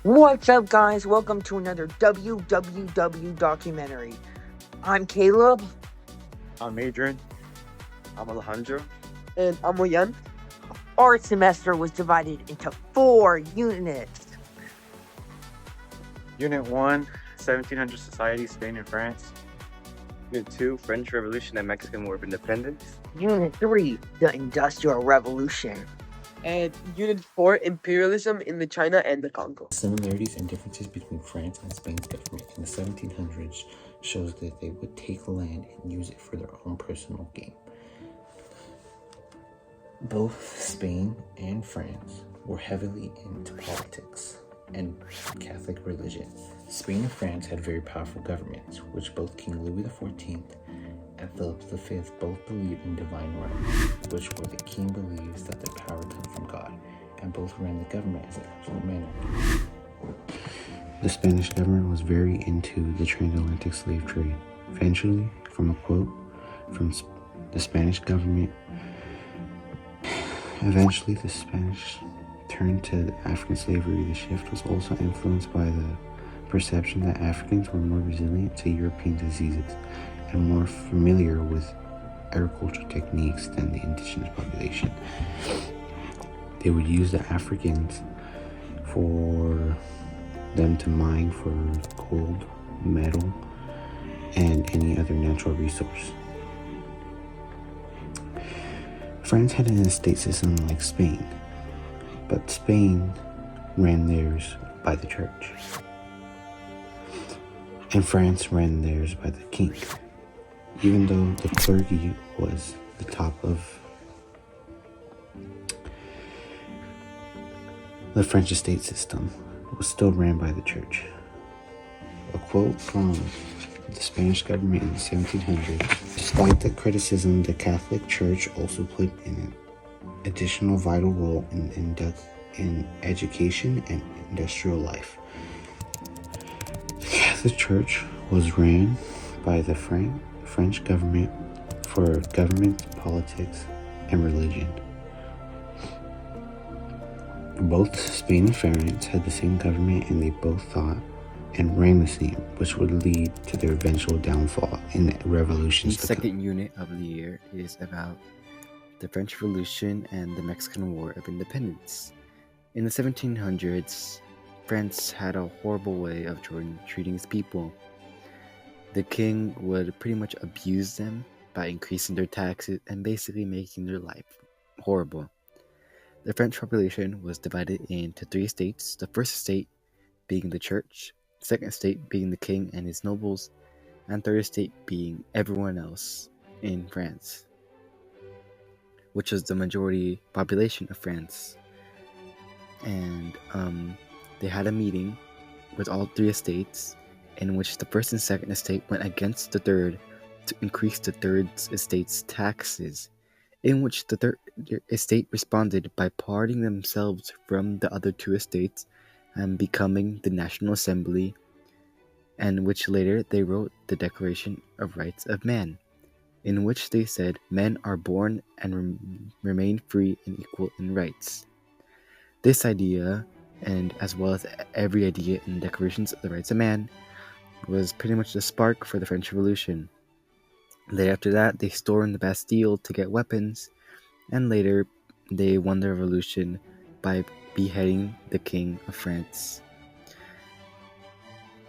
What's up, guys? Welcome to another WWW documentary. I'm Caleb. I'm Adrian. I'm Alejandro. And I'm Oian. Our semester was divided into 4 units. Unit 1, 1700 Society, Spain and France. Unit 2, French Revolution and Mexican War of Independence. Unit 3, the Industrial Revolution. And Unit 4, Imperialism in the China and the Congo. Similarities and differences between France and Spain's government in the 1700s shows that they would take land and use it for their own personal gain. Both Spain and France were heavily into politics and Catholic religion. Spain and France had very powerful governments, which both King Louis XIV and Philip V both believed in divine right, which where the king believes that their power comes from God, and both ran the government as an absolute monarchy. The Spanish government was very into the transatlantic slave trade. Eventually, from a quote from the Spanish government, eventually the Spanish turned to African slavery. The shift was also influenced by the perception that Africans were more resilient to European diseases and more familiar with agricultural techniques than the indigenous population. They would use the Africans for them to mine for gold, metal, and any other natural resource. France had an estate system like Spain, but Spain ran theirs by the church, and France ran theirs by the king. Even though the clergy was the top of the French estate system, was still ran by the church. A quote from the Spanish government in the 1700s: despite the criticism, the Catholic Church also played an additional vital role in education and industrial life. The Catholic Church was ran by the French government for government, politics, and religion. Both Spain and France had the same government, and they both thought and ran the same, which would lead to their eventual downfall in the revolutions. The second unit of the year is about the French Revolution and the Mexican War of Independence. In the 1700s, France had a horrible way of treating its people. The king would pretty much abuse them by increasing their taxes and basically making their life horrible. The French population was divided into 3 states, the first state being the church, second state being the king and his nobles, and third state being everyone else in France, which was the majority population of France. And they had a meeting with all 3 estates, in which the first and second estate went against the third to increase the third estate's taxes, in which the third estate responded by parting themselves from the other 2 estates and becoming the National Assembly, and which later they wrote the Declaration of Rights of Man, in which they said men are born and remain free and equal in rights. This idea, and as well as every idea in the Declarations of the Rights of Man, was pretty much the spark for the French Revolution. Later after that, they stormed the Bastille to get weapons, and later they won the revolution by beheading the King of France.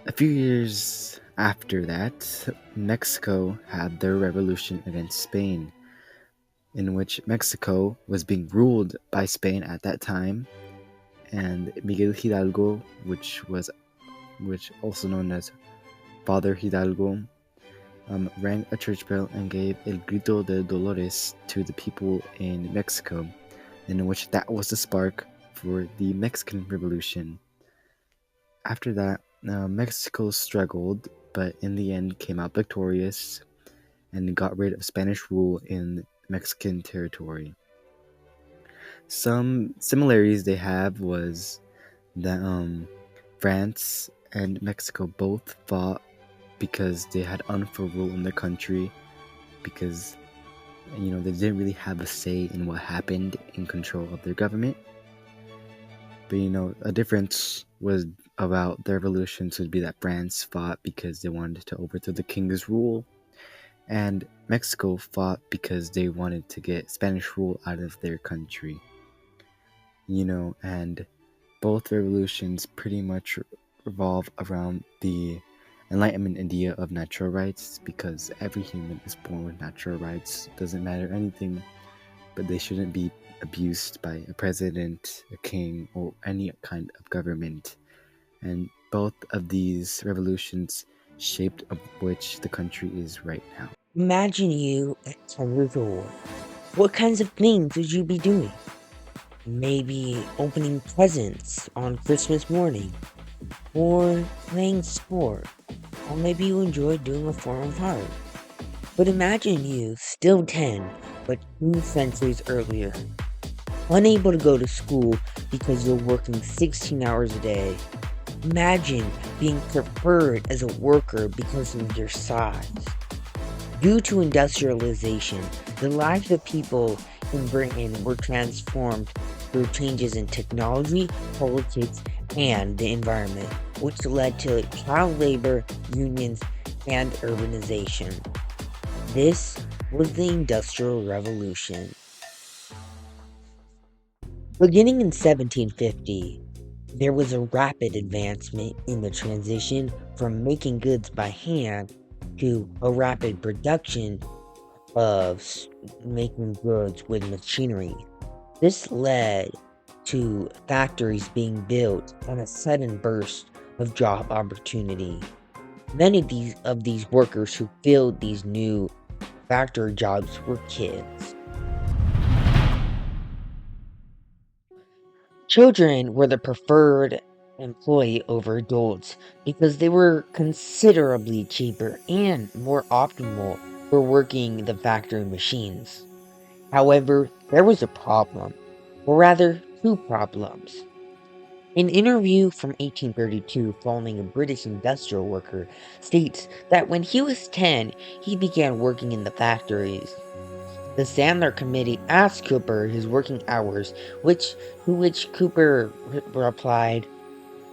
A few years after that, Mexico had their revolution against Spain, in which Mexico was being ruled by Spain at that time, and Miguel Hidalgo, which also known as Father Hidalgo, rang a church bell and gave El Grito de Dolores to the people in Mexico, in which that was the spark for the Mexican Revolution. After that, Mexico struggled, but in the end came out victorious and got rid of Spanish rule in Mexican territory. Some similarities they have was that France and Mexico both fought because they had unfair rule in their country, because they didn't really have a say in what happened in control of their government. But a difference was about the revolutions would be that France fought because they wanted to overthrow the king's rule, and Mexico fought because they wanted to get Spanish rule out of their country. And both revolutions pretty much revolve around the Enlightenment idea of natural rights, because every human is born with natural rights. Doesn't matter anything, but they shouldn't be abused by a president, a king, or any kind of government. And both of these revolutions shaped of which the country is right now. Imagine you at 10 years old. What kinds of things would you be doing? Maybe opening presents on Christmas morning, or playing sport, or maybe you enjoy doing a form of art. But imagine you, still 10, but 2 centuries earlier, unable to go to school because you're working 16 hours a day. Imagine being preferred as a worker because of your size. Due to industrialization, the lives of people in Britain were transformed through changes in technology, politics, and the environment, which led to child labor, unions, and urbanization. This was the Industrial Revolution. Beginning in 1750, there was a rapid advancement in the transition from making goods by hand to a rapid production of making goods with machinery. This led to factories being built and a sudden burst of job opportunity. Many of these workers who filled these new factory jobs were kids. Children were the preferred employee over adults because they were considerably cheaper and more optimal for working the factory machines. However, there was a problem, or rather, 2 problems. An interview from 1832 following a British industrial worker states that when he was 10, he began working in the factories. The Sandler Committee asked Cooper his working hours, to which Cooper replied,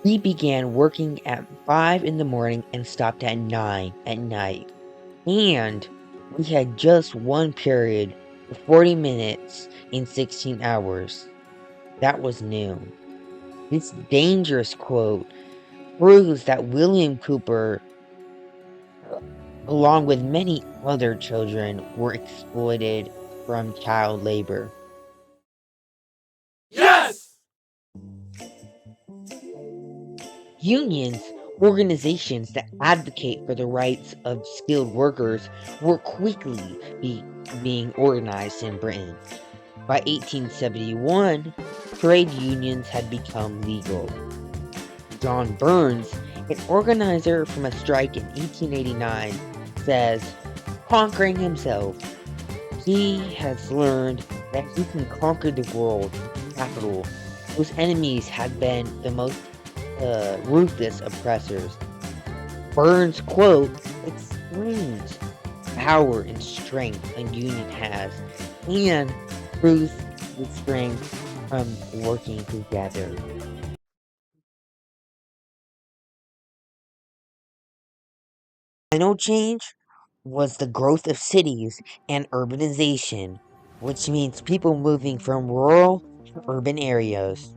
"We began working at 5 in the morning and stopped at 9 at night. And we had just one period of 40 minutes in 16 hours. That was noon." This dangerous quote proves that William Cooper, along with many other children, were exploited from child labor. Yes! Unions, organizations that advocate for the rights of skilled workers, were quickly being organized in Britain. By 1871, trade unions had become legal. John Burns, an organizer from a strike in 1889, says, conquering himself, he has learned that he can conquer the world, capital, whose enemies had been the most ruthless oppressors. Burns' quote explains power and strength a union has, and proves the strength from working together. Final change was the growth of cities and urbanization, which means people moving from rural to urban areas.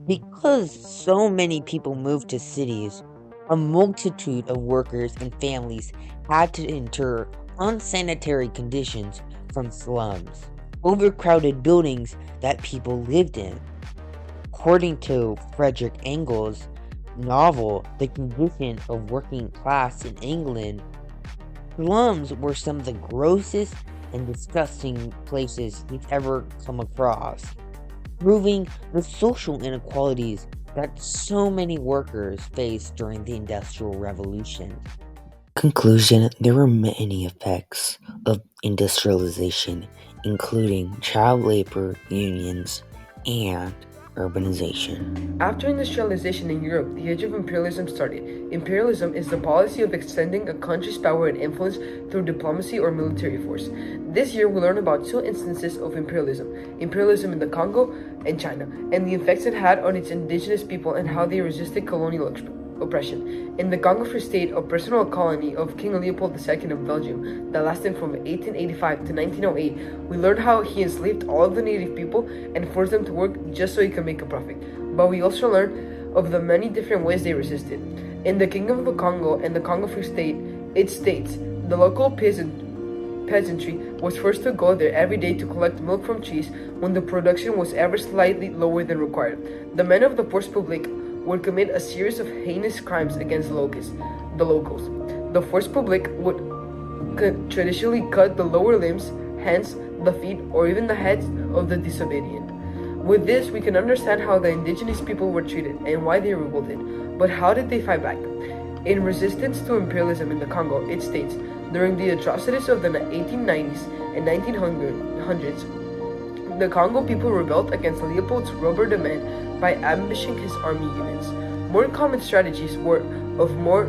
Because so many people moved to cities, a multitude of workers and families had to endure unsanitary conditions from slums, overcrowded buildings that people lived in. According to Frederick Engels' novel, The Condition of Working Class in England, slums were some of the grossest and disgusting places he's ever come across, proving the social inequalities that so many workers faced during the Industrial Revolution. Conclusion: there were many effects of industrialization, including child labor, unions, and urbanization. After industrialization in Europe, the age of imperialism started. Imperialism is the policy of extending a country's power and influence through diplomacy or military force. This year, we learn about two instances of imperialism in the Congo and China, and the effects it had on its indigenous people and how they resisted colonial oppression. In the Congo Free State, a personal colony of King Leopold II of Belgium that lasted from 1885 to 1908, we learn how he enslaved all of the native people and forced them to work just so he could make a profit. But we also learn of the many different ways they resisted. In the Kingdom of the Congo and the Congo Free State, it states the local peasantry was forced to go there every day to collect milk from trees when the production was ever slightly lower than required. The men of the Force Publique would commit a series of heinous crimes against the locals. The Force Publique would traditionally cut the lower limbs, hands, the feet, or even the heads of the disobedient. With this, we can understand how the indigenous people were treated and why they revolted. But how did they fight back? In resistance to imperialism in the Congo, it states, during the atrocities of the 1890s and 1900s, the Congo people rebelled against Leopold's rubber demand by ambushing his army units. More common strategies were of more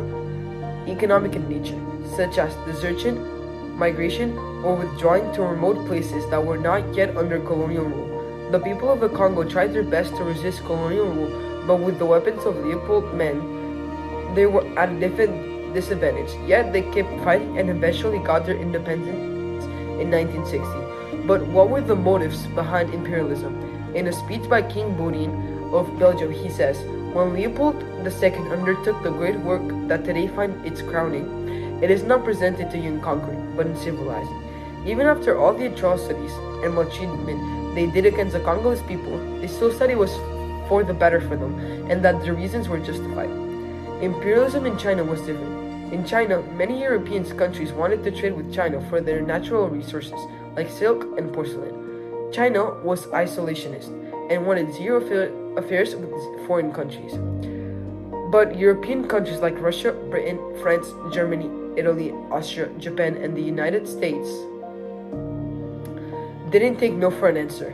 economic in nature, such as desertion, migration, or withdrawing to remote places that were not yet under colonial rule. The people of the Congo tried their best to resist colonial rule, but with the weapons of Leopold's men, they were at a different disadvantage. Yet they kept fighting and eventually got their independence in 1960. But what were the motives behind imperialism? In a speech by King Boudin of Belgium, he says, when Leopold II undertook the great work that today finds its crowning, it is not presented to you in conquering, but in civilizing. Even after all the atrocities and maltreatment they did against the Congolese people, they still said it was for the better for them, and that the reasons were justified. Imperialism in China was different. In China, many European countries wanted to trade with China for their natural resources, like silk and porcelain. China was isolationist and wanted zero affairs with foreign countries. But European countries like Russia, Britain, France, Germany, Italy, Austria, Japan, and the United States didn't take no for an answer.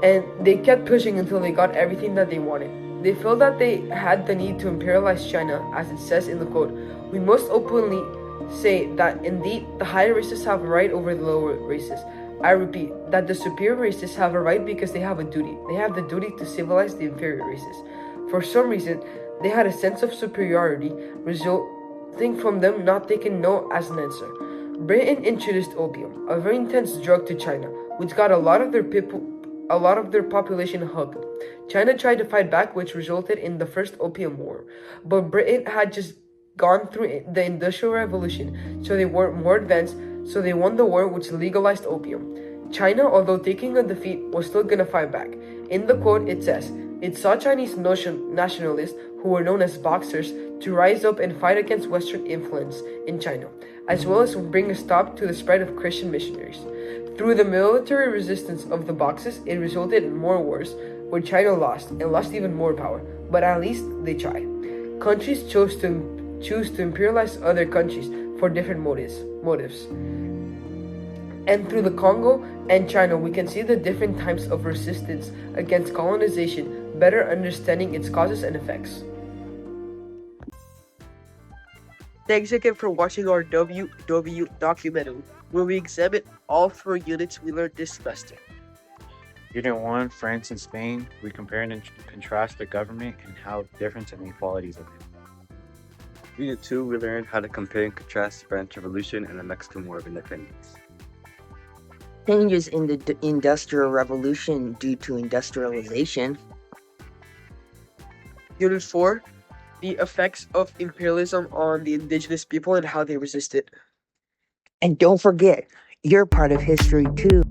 And they kept pushing until they got everything that they wanted. They felt that they had the need to imperialize China, as it says in the quote, "We must openly say that indeed the higher races have a right over the lower races. I repeat, that the superior races have a right because they have a duty. They have the duty to civilize the inferior races. For some reason, they had a sense of superiority, resulting from them not taking no as an answer. Britain introduced opium, a very intense drug, to China, which got a lot of their population hooked. China tried to fight back, which resulted in the First Opium War. But Britain had just gone through the Industrial Revolution, so they were more advanced, so they won the war, which legalized opium. China, although taking a defeat, was still gonna fight back. In the quote, it says, it saw Chinese nationalists, who were known as Boxers, to rise up and fight against Western influence in China, as well as bring a stop to the spread of Christian missionaries. Through the military resistance of the Boxers, it resulted in more wars, where China lost, and lost even more power, but at least they tried. Countries choose to imperialize other countries for different motives. And through the Congo and China, we can see the different types of resistance against colonization, better understanding its causes and effects. Thanks again for watching our WW documentary, where we examine all 4 units we learned this semester. Unit 1, France and Spain, we compare and contrast the government and how different and inequalities of it. Unit 2, we learned how to compare and contrast the French Revolution and the Mexican War of Independence. Changes in the Industrial Revolution due to industrialization. Unit 4, the effects of imperialism on the indigenous people and how they resist it. And don't forget, you're part of history too.